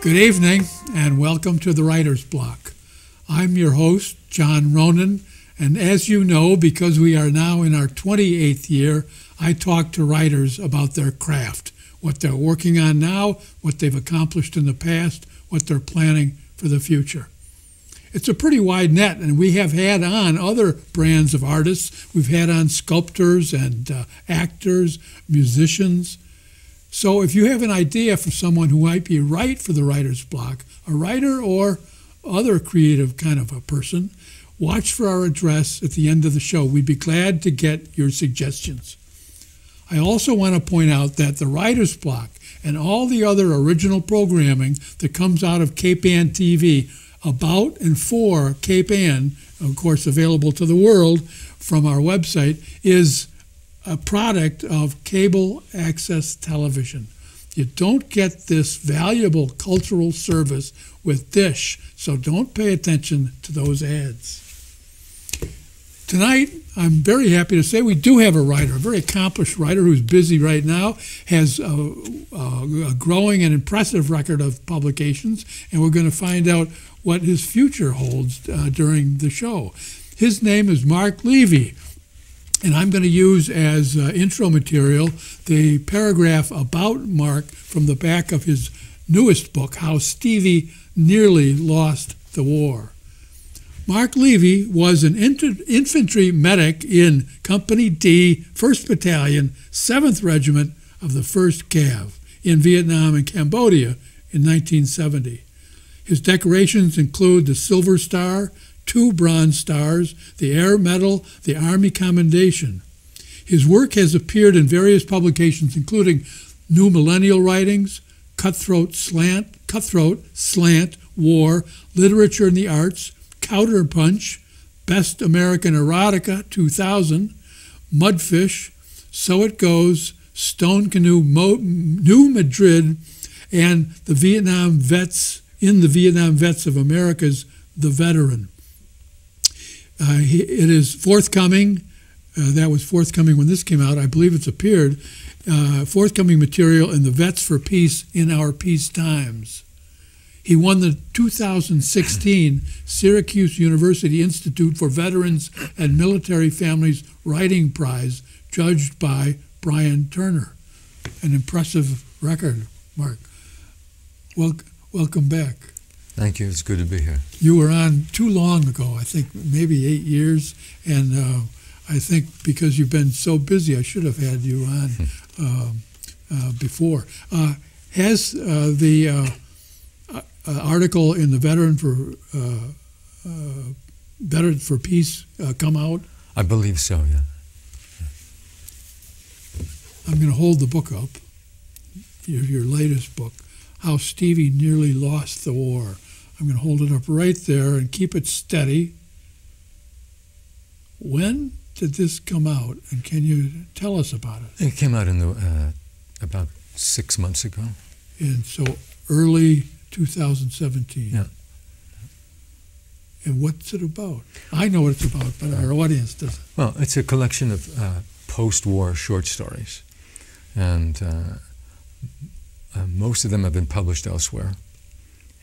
Good evening and welcome to the Writer's Block. I'm your host, John Ronan, and as you know, because we are now in our 28th year, I talk to writers about their craft, what they're working on now, what they've accomplished in the past, what they're planning for the future. It's a pretty wide net, and we have had on other brands of artists. We've had on sculptors and actors, musicians. So if you have an idea for someone who might be right for the writer's block, a writer or other creative kind of a person, watch for our address at the end of the show. We'd be glad to get your suggestions. I also want to point out that the writer's block and all the other original programming that comes out of Cape Ann TV about and for Cape Ann, of course available to the world from our website, is a product of cable access television. You don't get this valuable cultural service with Dish, so don't pay attention to those ads. Tonight, I'm very happy to say we do have a writer, a very accomplished writer who's busy right now, has a growing and impressive record of publications, and we're going to find out what his future holds during the show. His name is Mark Levy. And I'm going to use as intro material the paragraph about Mark from the back of his newest book, How Stevie Nearly Lost the War. Mark Levy was an infantry medic in Company D, 1st Battalion, 7th Regiment of the 1st Cav in Vietnam and Cambodia in 1970. His decorations include the Silver Star, 2 Bronze Stars, the Air Medal, the Army Commendation. His work has appeared in various publications, including New Millennial Writings, Cutthroat Slant, War, Literature and the Arts, Counterpunch, Best American Erotica 2000, Mudfish, So It Goes, Stone Canoe, New Madrid, and the Vietnam Vets of America's The Veteran. It is forthcoming. That was forthcoming when this came out. I believe it's appeared. Forthcoming material in the Vets for Peace in Our Peace Times. He won the 2016 Syracuse University Institute for Veterans and Military Families Writing Prize, judged by Brian Turner. An impressive record, Mark. Welcome back. Thank you. It's good to be here. You were on too long ago, I think maybe 8 years, and I think because you've been so busy, I should have had you on before. Has the article in the Veteran for Peace come out? I believe so, yeah. I'm going to hold the book up, your latest book, How Stevie Nearly Lost the War. I'm going to hold it up right there and keep it steady. When did this come out, and can you tell us about it? It came out in about 6 months ago. And so early 2017. Yeah. And what's it about? I know what it's about, but our audience doesn't. Well, it's a collection of post-war short stories, and most of them have been published elsewhere.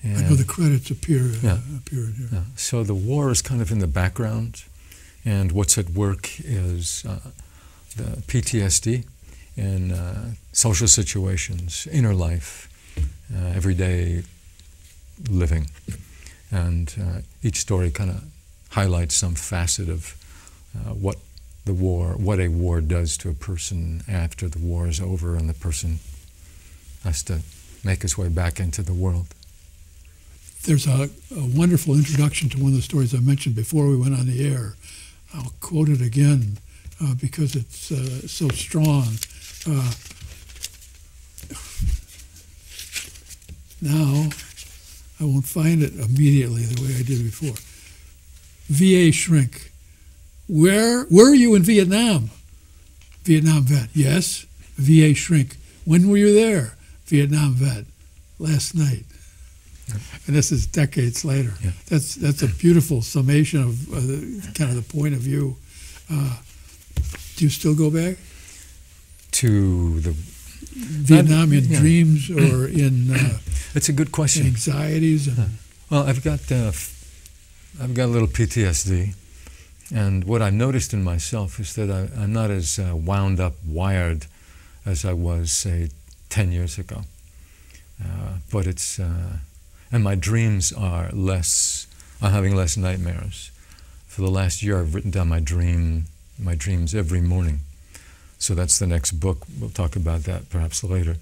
And I know the credits appear in here. Yeah. So the war is kind of in the background, and what's at work is the PTSD in social situations, inner life, everyday living. And each story kind of highlights some facet of what a war does to a person after the war is over and the person has to make his way back into the world. There's a wonderful introduction to one of the stories I mentioned before we went on the air. I'll quote it again because it's so strong. Now, I won't find it immediately the way I did before. VA shrink. Where were you in Vietnam? Vietnam vet. Yes. VA shrink. When were you there? Vietnam vet. Last night. And this is decades later. Yeah. That's a beautiful summation of kind of the point of view. Do you still go back? To the Vietnam in dreams or in it's a good question. Anxieties? Well, I've got a little PTSD, and what I've noticed in myself is that I'm not as wound up, wired as I was, say, 10 years ago. But it's and my dreams are less. I'm having less nightmares. For the last year, I've written down my dreams every morning. So that's the next book. We'll talk about that perhaps later.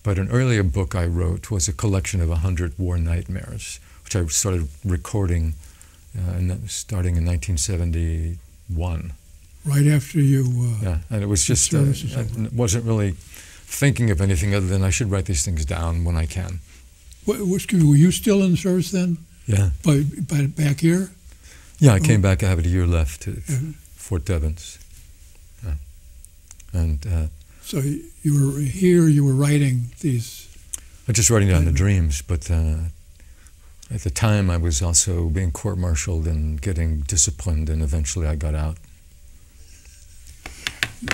But an earlier book I wrote was a collection of 100 war nightmares, which I started recording starting in 1971. Right after you... yeah, and it was just, I wasn't really thinking of anything other than I should write these things down when I can. Excuse me, were you still in the service then? Yeah. Back here? Yeah, I came back. I have a year left to Fort Devens. Yeah. And so you were here, you were writing these... I'm just writing down the dreams, but at the time I was also being court-martialed and getting disciplined, and eventually I got out.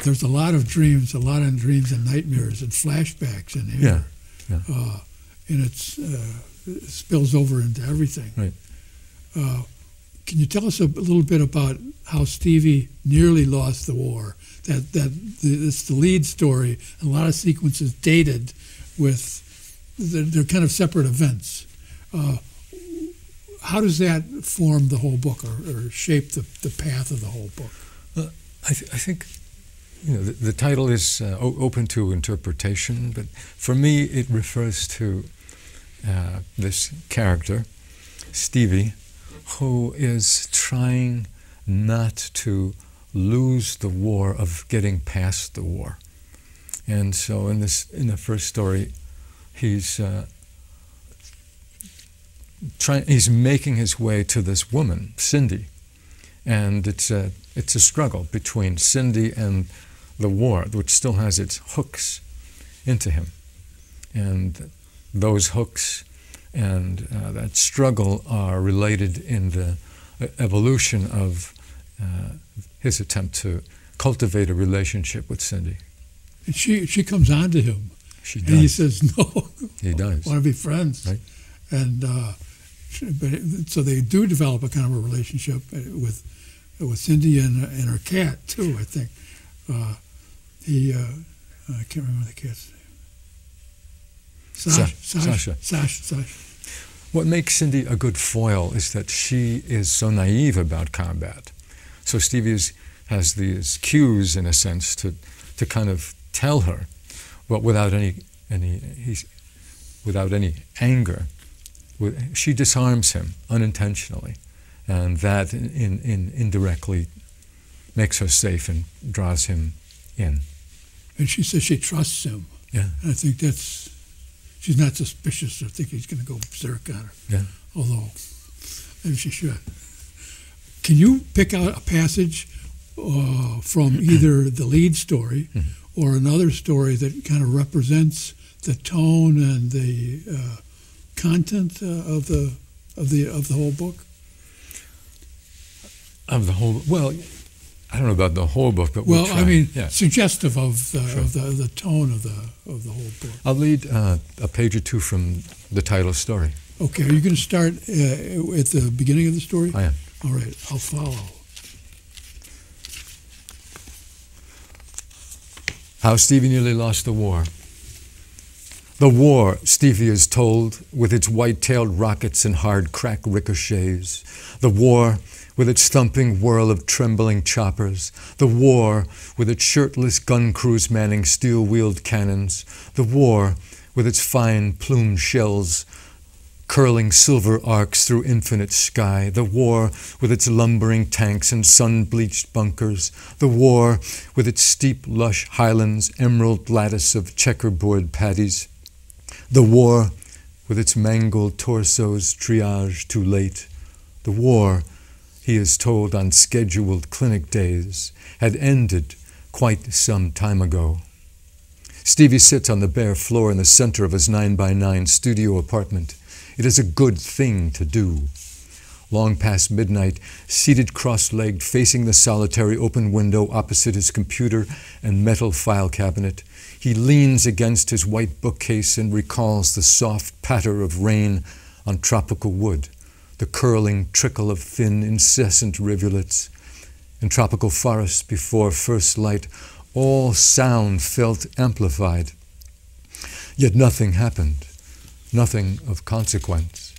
There's a lot of dreams and nightmares and flashbacks in here. Yeah. And it spills over into everything. Right. Can you tell us a little bit about how Stevie nearly lost the war? It's the lead story, and a lot of sequences dated with, they're kind of separate events. How does that form the whole book or shape the path of the whole book? I think the title is open to interpretation, but for me it refers to this character, Stevie, who is trying not to lose the war of getting past the war. And so in the first story, he's making his way to this woman, Cindy, and it's a struggle between Cindy and the war, which still has its hooks into him. And those hooks and that struggle are related in the evolution of his attempt to cultivate a relationship with Cindy. And she comes on to him. She does. And he says, no. He does. I want to be friends. Right. And so they do develop a kind of a relationship with Cindy and her cat, too, I think. I can't remember the cat's name. Sasha. What makes Cindy a good foil is that she is so naive about combat. So Stevie has these cues, in a sense, to kind of tell her, but without any anger. She disarms him unintentionally, and that indirectly makes her safe and draws him in. And she says she trusts him. Yeah. And I think she's not suspicious or think he's going to go berserk on her. Yeah. Although, maybe she should. Can you pick out a passage from either the lead story or another story that kind of represents the tone and the content of the whole book? Of the whole, well, I don't know about the whole book, but we'll try. I mean, yeah. Suggestive of the tone of the whole book. I'll read a page or two from the title story. Okay, are you going to start at the beginning of the story? I am. All right, I'll follow. How Stevie nearly lost the war. The war, Stevie is told, with its white-tailed rockets and hard crack ricochets. The war with its thumping whirl of trembling choppers. The war with its shirtless gun crews manning steel-wheeled cannons. The war with its fine plumed shells curling silver arcs through infinite sky. The war with its lumbering tanks and sun-bleached bunkers. The war with its steep, lush highlands, emerald lattice of checkerboard paddies. The war with its mangled torsos, triage too late. The war, he is told on scheduled clinic days, had ended quite some time ago. Stevie sits on the bare floor in the center of his 9x9 studio apartment. It is a good thing to do. long past midnight, seated cross-legged, facing the solitary open window opposite his computer and metal file cabinet, he leans against his white bookcase and recalls the soft patter of rain on tropical wood, the curling trickle of thin, incessant rivulets. In tropical forests before first light, all sound felt amplified. Yet nothing happened, nothing of consequence.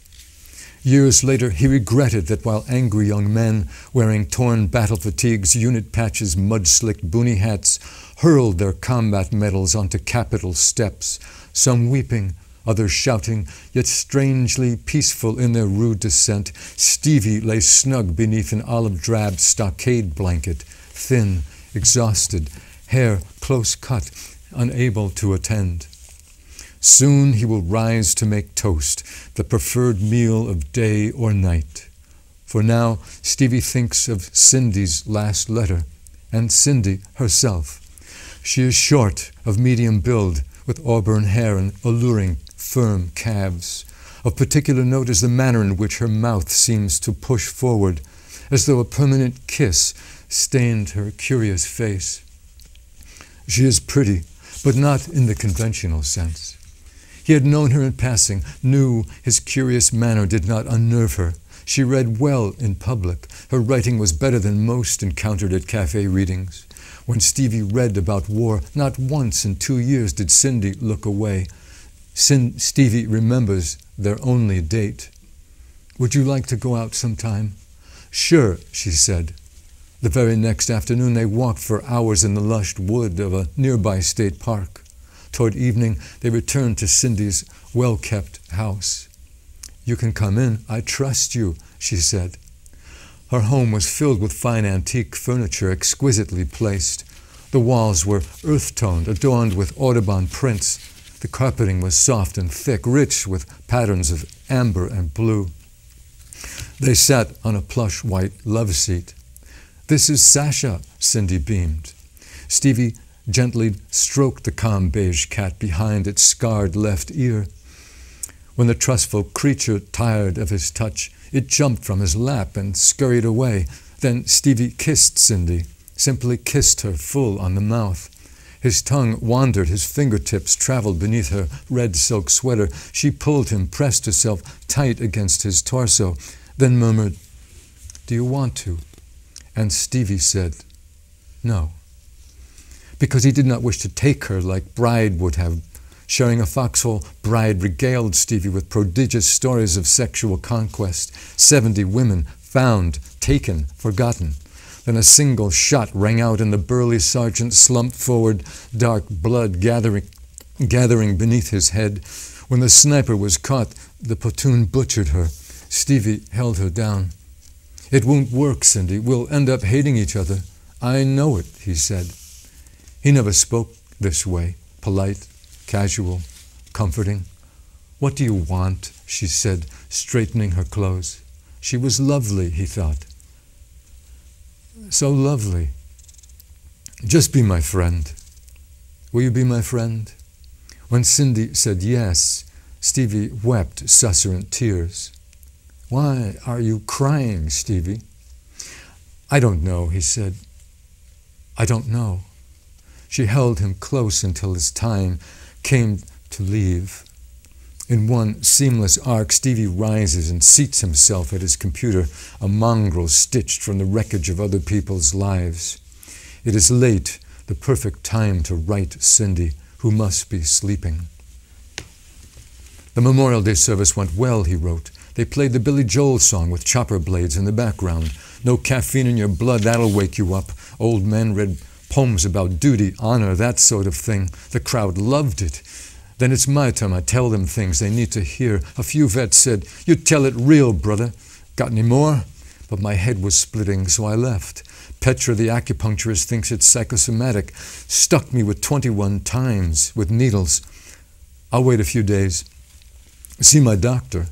Years later, he regretted that while angry young men wearing torn battle fatigues, unit patches, mud-slicked boonie hats hurled their combat medals onto Capitol steps, some weeping, others shouting, yet strangely peaceful in their rude descent, Stevie lay snug beneath an olive-drab stockade blanket, thin, exhausted, hair close cut, unable to attend. Soon he will rise to make toast, the preferred meal of day or night. For now, Stevie thinks of Cindy's last letter, and Cindy herself. She is short, of medium build, with auburn hair and alluring, firm calves. Of particular note is the manner in which her mouth seems to push forward, as though a permanent kiss stained her curious face. She is pretty, but not in the conventional sense. He had known her in passing, knew his curious manner did not unnerve her. She read well in public. Her writing was better than most encountered at cafe readings. When Stevie read about war, not once in 2 years did Cindy look away. Stevie remembers their only date. "Would you like to go out sometime?" "Sure," she said. The very next afternoon they walked for hours in the lush wood of a nearby state park. Toward evening they returned to Cindy's well-kept house. "You can come in. I trust you," she said. Her home was filled with fine antique furniture, exquisitely placed. The walls were earth-toned, adorned with Audubon prints. The carpeting was soft and thick, rich with patterns of amber and blue. They sat on a plush white love seat. "This is Sasha," Cindy beamed. Stevie gently stroked the calm beige cat behind its scarred left ear. When the trustful creature tired of his touch, it jumped from his lap and scurried away. Then Stevie kissed Cindy, simply kissed her full on the mouth. His tongue wandered, his fingertips traveled beneath her red silk sweater. She pulled him, pressed herself tight against his torso, then murmured, "Do you want to?" And Stevie said, "No," because he did not wish to take her like Bride would have. Sharing a foxhole, Bride regaled Stevie with prodigious stories of sexual conquest. 70 women found, taken, forgotten. Then a single shot rang out and the burly sergeant slumped forward, dark blood gathering beneath his head. When the sniper was caught, the platoon butchered her. Stevie held her down. "It won't work, Cindy. We'll end up hating each other." "I know it," he said. He never spoke this way, polite, casual, comforting. "What do you want?" she said, straightening her clothes. She was lovely, he thought. So lovely. "Just be my friend. Will you be my friend?" When Cindy said yes, Stevie wept susurrant tears. "Why are you crying, Stevie?" "I don't know," he said. "I don't know." She held him close until his time came to leave. In one seamless arc, Stevie rises and seats himself at his computer, a mongrel stitched from the wreckage of other people's lives. It is late, the perfect time to write Cindy, who must be sleeping. The Memorial Day service went well, he wrote. They played the Billy Joel song with chopper blades in the background. No caffeine in your blood, that'll wake you up. Old men read poems about duty, honor, that sort of thing. The crowd loved it. Then it's my turn. I tell them things they need to hear. A few vets said, "You tell it real, brother." "Got any more?" But my head was splitting, so I left. Petra, the acupuncturist, thinks it's psychosomatic. Stuck me with 21 times with needles. I'll wait a few days. See my doctor.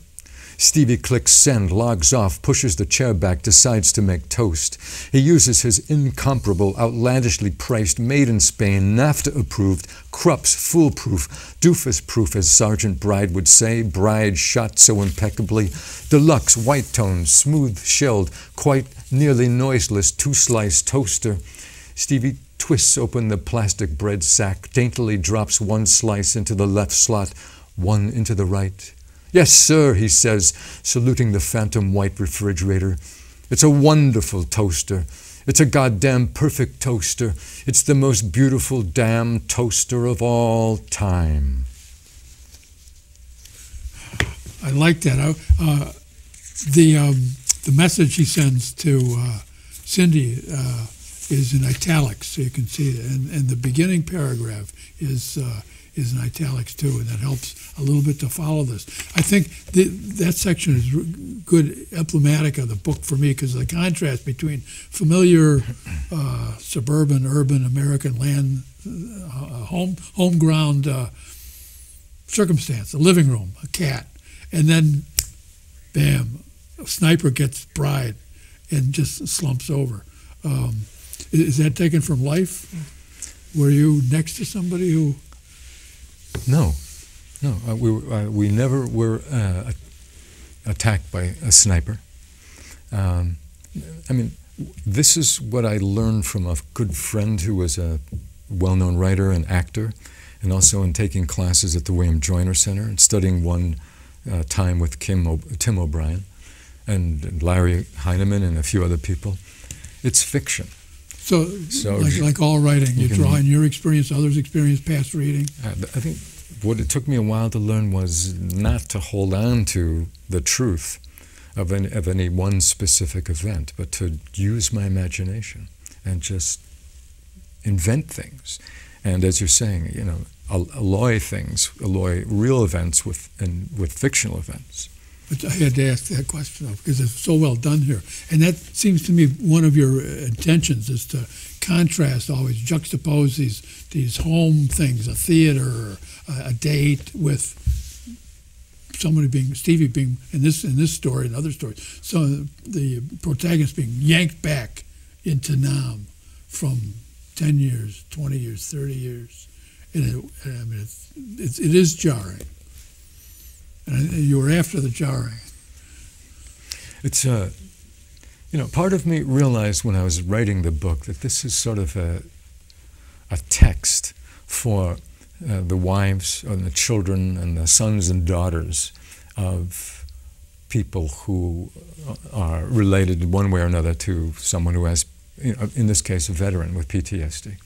Stevie clicks send, logs off, pushes the chair back, decides to make toast. He uses his incomparable, outlandishly priced, made in Spain, NAFTA-approved, Krupp's foolproof, doofus-proof, as Sergeant Bride would say, Bride shot so impeccably, deluxe, white-toned, smooth-shelled, quite nearly noiseless, two-slice toaster. Stevie twists open the plastic bread sack, daintily drops one slice into the left slot, one into the right. "Yes, sir," he says, saluting the phantom white refrigerator. "It's a wonderful toaster. It's a goddamn perfect toaster. It's the most beautiful damn toaster of all time." I like that. The message he sends to Cindy is in italics, so you can see it. And the beginning paragraph is in italics too, and that helps a little bit to follow this. I think that section is good emblematic of the book for me, because the contrast between familiar suburban, urban American land, home ground circumstance, a living room, a cat, and then, bam, a sniper gets Bride and just slumps over. Is that taken from life? Were you next to somebody who? No. We never were attacked by a sniper. This is what I learned from a good friend who was a well-known writer and actor, and also in taking classes at the William Joyner Center and studying one time with Tim O'Brien and Larry Heineman and a few other people. It's fiction. So like all writing, you draw on your experience, others' experience, past reading. I think what it took me a while to learn was not to hold on to the truth of any one specific event, but to use my imagination and just invent things. And as you're saying, alloy real events with fictional events. But I had to ask that question because it's so well done here. And that seems to me one of your intentions is to contrast, always juxtapose these home things, a theater, a date, with Stevie being, in this story and other stories, so the protagonist being yanked back into Nam from 10 years, 20 years, 30 years. And it is jarring. And you were after the jarring. It's, part of me realized when I was writing the book that this is sort of a text for the wives and the children and the sons and daughters of people who are related in one way or another to someone who has, in this case, a veteran with PTSD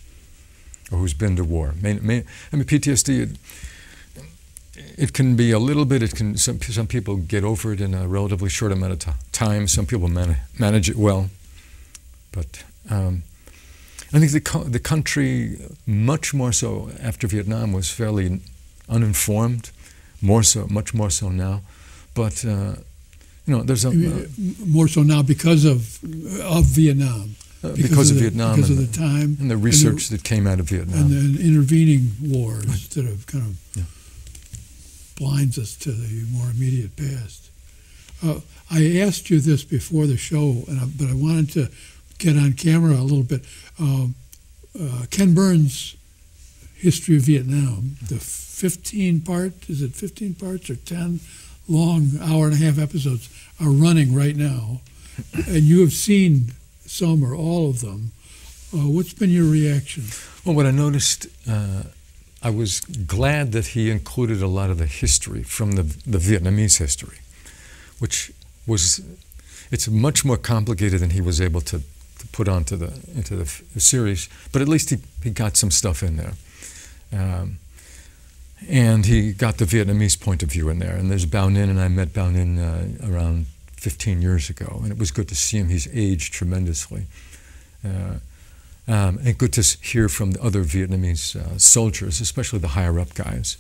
or who's been to war. PTSD, it can be a little bit. Some people get over it in a relatively short amount of time. Some people manage it well, but I think the country, much more so after Vietnam, was fairly uninformed. Much more so now. But there's more so now because of Vietnam. Because of Vietnam, because of the time and the research that came out of Vietnam, and the intervening wars that have kind of blinds us to the more immediate past. I asked you this before the show, but I wanted to get on camera a little bit. Ken Burns' History of Vietnam, the 15-part, is it 15 parts or 10 long hour-and-a-half episodes are running right now, and you have seen some or all of them. What's been your reaction? Well, what I noticed, I was glad that he included a lot of the history from the Vietnamese history, which was, it's much more complicated than he was able to put into the series, but at least he got some stuff in there. And he got the Vietnamese point of view in there. And there's Bao Ninh, and I met Bao Ninh around 15 years ago, and it was good to see him. He's aged tremendously. And good to hear from the other Vietnamese soldiers, especially the higher-up guys.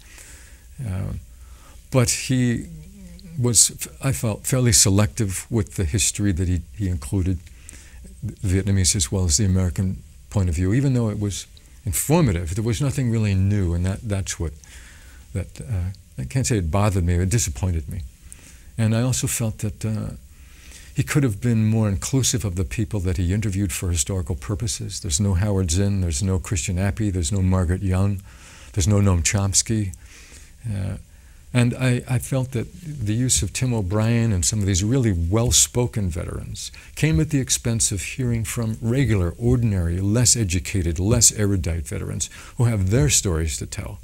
But he was, I felt, fairly selective with the history that he included, Vietnamese as well as the American point of view, even though it was informative. There was nothing really new, and that's what, I can't say it bothered me, it disappointed me. And I also felt that he could have been more inclusive of the people that he interviewed for historical purposes. There's no Howard Zinn, there's no Christian Appy, there's no Margaret Young, there's no Noam Chomsky. And I felt that the use of Tim O'Brien and some of these really well-spoken veterans came at the expense of hearing from regular, ordinary, less educated, less erudite veterans who have their stories to tell.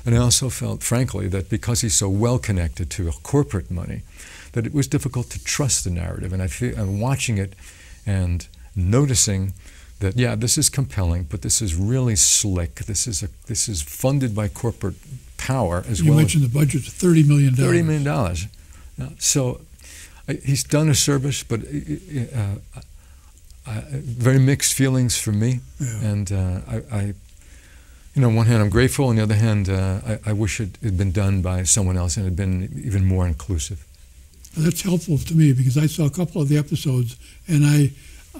And I also felt, frankly, that because he's so well connected to corporate money, that it was difficult to trust the narrative. And I'm watching it and noticing that, yeah, this is compelling, but this is really slick. This is funded by corporate power as well. You mentioned the budget's $30 million. $30 million. So he's done a service, but very mixed feelings from me. Yeah. And on one hand, I'm grateful. On the other hand, I wish it had been done by someone else and had been even more inclusive. That's helpful to me because I saw a couple of the episodes, and I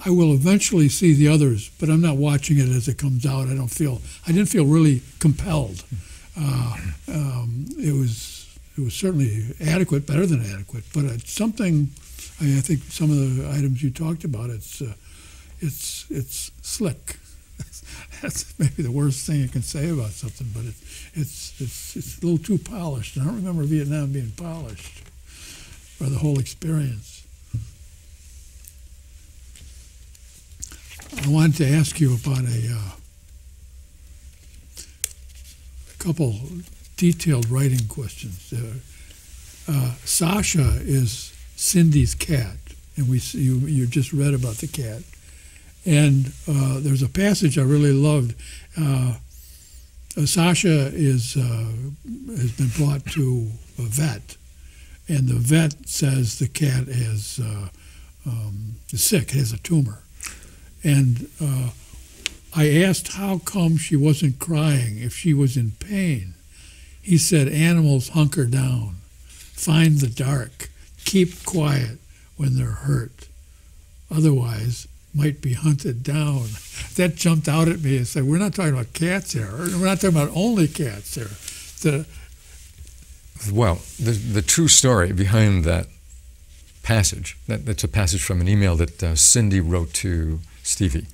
will eventually see the others, but I'm not watching it as it comes out. I didn't feel really compelled. It was certainly adequate, better than adequate, but it's something. I think some of the items you talked about, it's slick. That's maybe the worst thing you can say about something, but it's a little too polished. I don't remember Vietnam being polished, or the whole experience. I wanted to ask you about a couple detailed writing questions. Sasha is Cindy's cat, and you just read about the cat. And there's a passage I really loved. Sasha has been brought to a vet, and the vet says the cat is sick, has a tumor. And I asked how come she wasn't crying if she was in pain. He said animals hunker down, find the dark, keep quiet when they're hurt. Otherwise, might be hunted down. That jumped out at me and said, we're not talking about cats here. We're not talking about only cats here. Well, the true story behind that passage, that's a passage from an email that Cindy wrote to Stevie.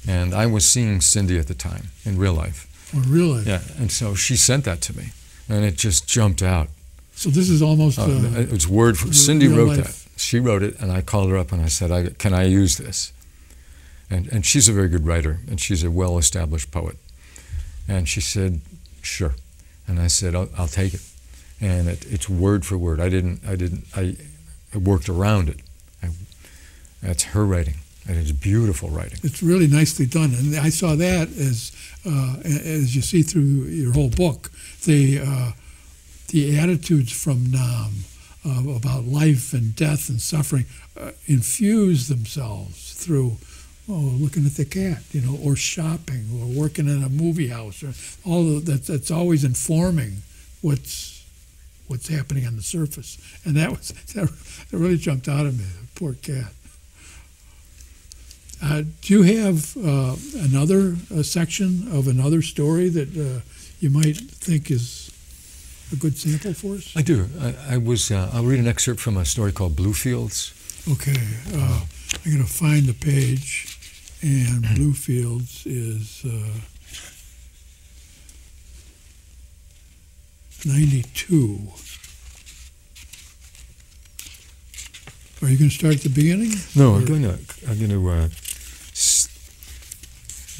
And I was seeing Cindy at the time, in real life. Oh, really? Yeah, and so she sent that to me, and it just jumped out. So this is almost... it was word for... Cindy wrote life. that. She wrote it, and I called her up and I said, can I use this? And she's a very good writer, and she's a well-established poet. And she said, sure. And I said, I'll take it. And it's word for word. I worked around it. That's her writing, and it's beautiful writing. It's really nicely done. And I saw that as you see through your whole book, the attitudes from Nam, about life and death and suffering infuse themselves through looking at the cat, or shopping, or working in a movie house, or all of that's always informing what's happening on the surface. And that really jumped out at me. The poor cat. Do you have another section of another story that you might think is a good sample for us? I do. I'll read an excerpt from a story called Bluefields. Okay. I'm going to find the page, and Bluefields is 92. Are you going to start at the beginning? No, I'm going to.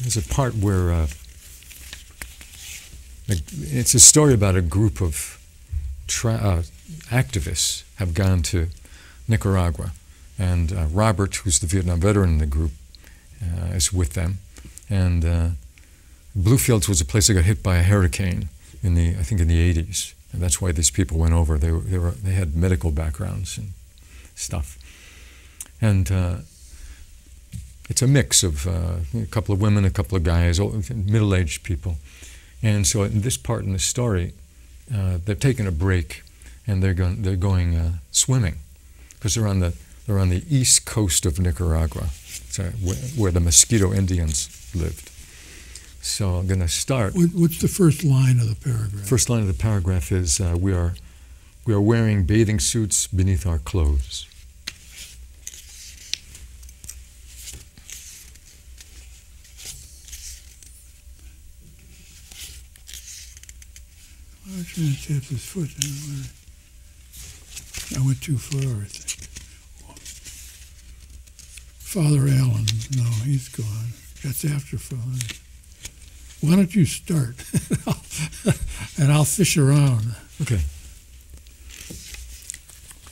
There's a part where it's a story about a group of activists have gone to Nicaragua, and Robert, who's the Vietnam veteran in the group, is with them. And Bluefields was a place that got hit by a hurricane in the 80s, and that's why these people went over. They had medical backgrounds and stuff, and it's a mix of a couple of women, a couple of guys, middle-aged people. And so in this part in the story, they've taken a break, and they're going swimming, because they're on the east coast of Nicaragua, where the Mosquito Indians lived. So I'm going to start. What's the first line of the paragraph? First line of the paragraph is, we are We are wearing bathing suits beneath our clothes. I was trying to tap his foot. I went too far, I think. Father Allen, no, he's gone. That's after Father. Why don't you start? And I'll fish around. Okay.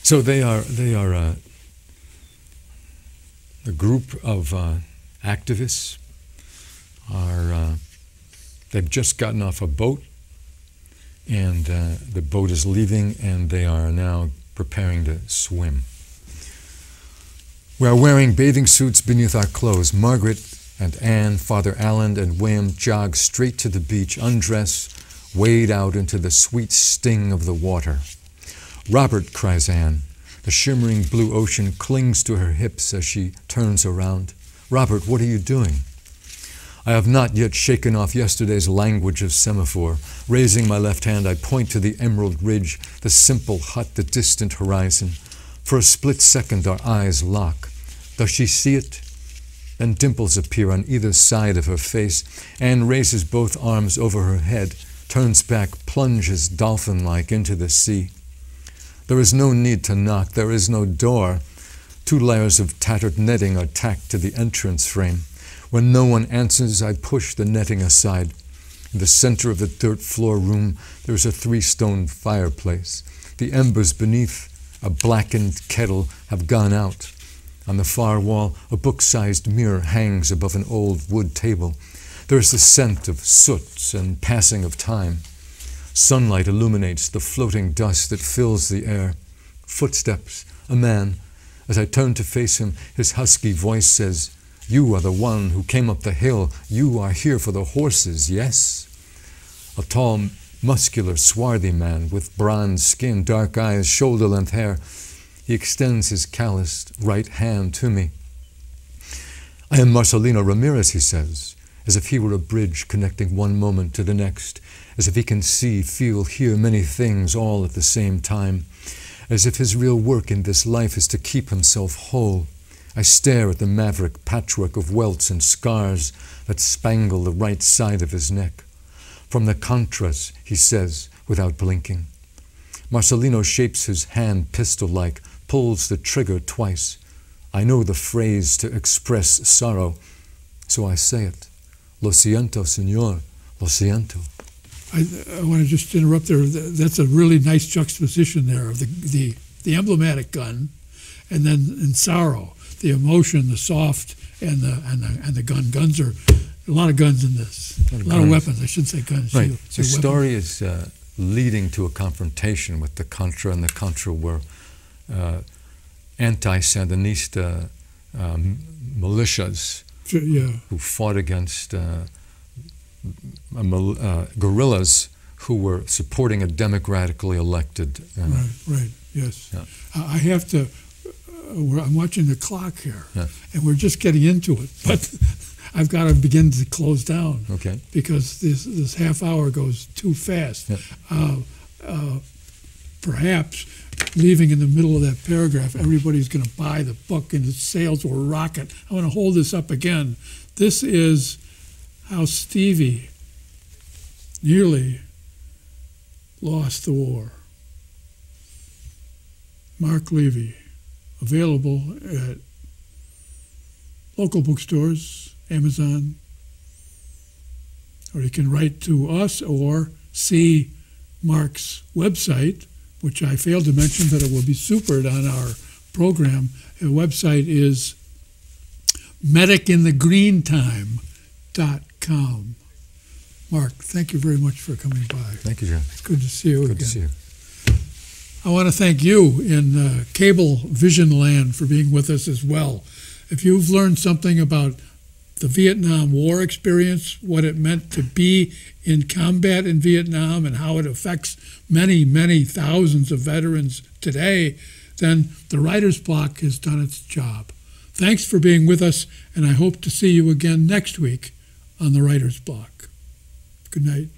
So they are a group of activists. They've just gotten off a boat, and the boat is leaving, and they are now preparing to swim. We are wearing bathing suits beneath our clothes. Margaret and Anne, Father Allen, and William jog straight to the beach, undress, wade out into the sweet sting of the water. Robert, cries Anne. The shimmering blue ocean clings to her hips as she turns around. Robert, what are you doing? I have not yet shaken off yesterday's language of semaphore. Raising my left hand, I point to the emerald ridge, the simple hut, the distant horizon. For a split second, our eyes lock. Does she see it? Then dimples appear on either side of her face. Anne raises both arms over her head, turns back, plunges dolphin-like into the sea. There is no need to knock. There is no door. 2 layers of tattered netting are tacked to the entrance frame. When no one answers, I push the netting aside. In the center of the dirt floor room, there is a 3-stone fireplace. The embers beneath a blackened kettle have gone out. On the far wall, a book-sized mirror hangs above an old wood table. There is the scent of soot and passing of time. Sunlight illuminates the floating dust that fills the air. Footsteps, a man. As I turn to face him, his husky voice says, "You are the one who came up the hill. You are here for the horses, yes?" A tall, muscular, swarthy man with bronze skin, dark eyes, shoulder-length hair. He extends his calloused right hand to me. "I am Marcelino Ramirez," he says, as if he were a bridge connecting one moment to the next, as if he can see, feel, hear many things all at the same time, as if his real work in this life is to keep himself whole. I stare at the maverick patchwork of welts and scars that spangle the right side of his neck. "From the Contras," he says, without blinking. Marcelino shapes his hand pistol-like, pulls the trigger twice. I know the phrase to express sorrow, so I say it. "Lo siento, señor, lo siento." I want to just interrupt there. That's a really nice juxtaposition there of the emblematic gun, and then in sorrow, the emotion, the soft, and the gun. Guns are a lot of guns in this. A lot of weapons. I shouldn't say guns. Right. The story is leading to a confrontation with the Contra, and the Contra were anti-Sandinista militias who fought against guerrillas who were supporting a democratically elected. Right. Yes. Yeah. I have to. I'm watching the clock here, and we're just getting into it, but I've got to begin to close down. Okay. Because this half hour goes too fast. Yeah. Perhaps leaving in the middle of that paragraph, everybody's going to buy the book and the sales will rocket. I want to hold this up again. This is how Stevie nearly lost the war. Mark Levy, available at local bookstores, Amazon, or you can write to us or see Mark's website, which I failed to mention, but it will be supered on our program. The website is medicinthegreentime.com. Mark, thank you very much for coming by. Thank you, John. It's good to see you again. Good to see you. I want to thank you in Cable Vision Land for being with us as well. If you've learned something about the Vietnam War experience, what it meant to be in combat in Vietnam and how it affects many, many thousands of veterans today, then the Writer's Block has done its job. Thanks for being with us, and I hope to see you again next week on the Writer's Block. Good night.